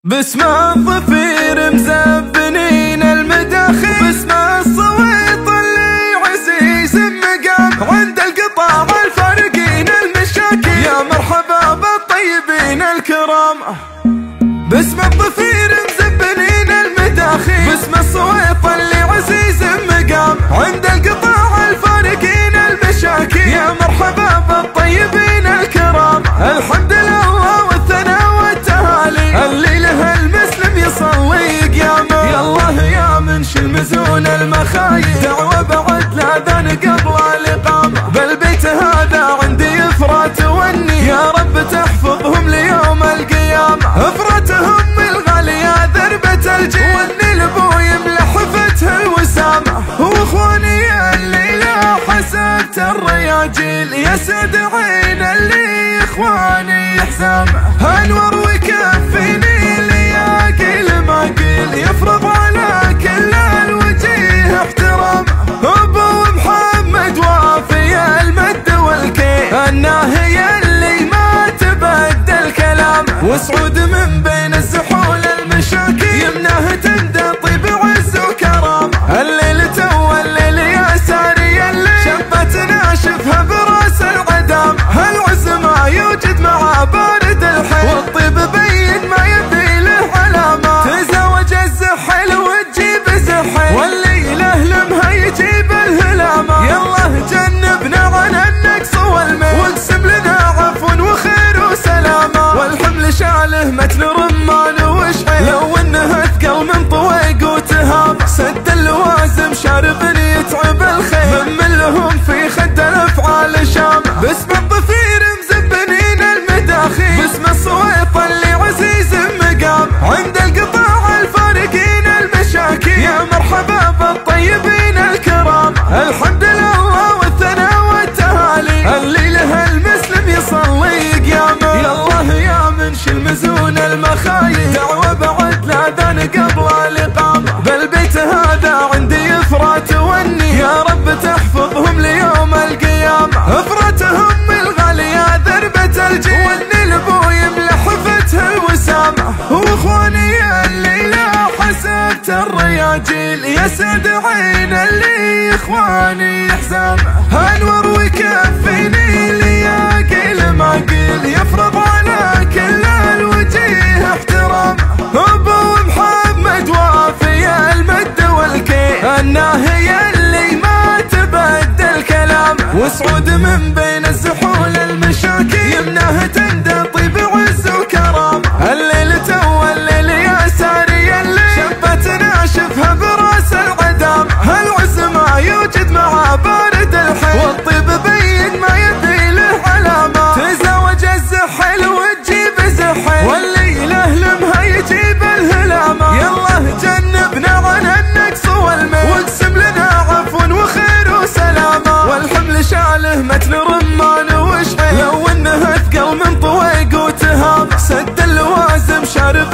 باسم الظفير مزبنين المداخل، باسم الصويت اللي عزيز مقام عند القطاع الفارقين المشاكل، يا مرحبا بالطيبين الكرام. باسم الظفير مزبنين المداخل، باسم الصويت اللي عزيز مقام عند القطاع الفارقين المشاكل، يا مرحبا بالطيبين الكرام. الحمد لله والثناء والتهالي اللي له المسلم يصلي قيامه، يا الله يا منشي المزون المخايل دعوة بعد الاذان قبل الاقامه. بالبيت هذا عندي يفرات وني، يا رب تحفظهم ليوم القيامه. افرتهم الغاليه ذربه الجيل والنيل ابو يملى حفته الوسامه، واخواني اللي لا حسبت الرياجيل يسعد عين اللي اخواني حسامه. انور ويكفيني لياقي ما قيل يفرض على كل الوجيه احترام. ابو محمد وافي المد والكيل الناهي اللي ما تبدل كلام، وسعود من بين الزحول المشاكل يمناه تندى طيب عز وكرام. الليل تو الليل يا ساري الليل شبت ناشفها براس العدام، العز ما يوجد مع بارد الحيل والطيب بين ما يبي له علامة. تزوج الزحل وتجيب زحل واللي له لمها يجيب الهلامة، يالله جنبنا عن النقص والميل واقسم لنا عفو وخير وسلامة. والحمل شاله متل رمان وشحيل لو انه اثقل من طويق وتهام، سد اللوازم شارب يتعب الخيل من لهم في خد الافعال شام. باسم الظفير مزبنين المداخل، باسم الصويت اللي عزيز مقام عند القطاع الفارقين المشاكل، يا مرحبا بالطيبين الكرام. الحمد لله والثناء والتهالي اللي له المسلم يصلي قيامه، يا الله يا منشي المزون المخايل دعوة بعد الاذان قبل الاقامه. بالبيت هذا عندي يفرات وني، يا رب تحفظهم ليوم القيامه. افرتهم الغاليه ذربه الجيل والنيل ابو يملى حفته الوسامه، واخواني اللي لا حسبت الرياجيل يسعد عين اللي اخواني حسامه. انور ويكفيني لياقي ما قيل يفرض على كل الوجيه احترام. ابو محمد وافي المد والكيل الناهي اللي ما تبدل كلام، وسعود من بين الزحول المشاكل يمناه تندى طيب عز وكرام. الليل تو الليل يا ساري الليل شبت ناشفها براس العدام، العز ما يوجد مع بارد الحيل والطيب بين ما يبي له علامة. تزوج الزحل وتجيب زحل واللي له لمها يجيب الهلامة، يالله جنبنا عن النقص والميل واقسم لنا عفو وخير وسلامة. والحمل شاله متل رمان وشحيل لو انه اثقل من طويق وتهام، سد اللوازم شارب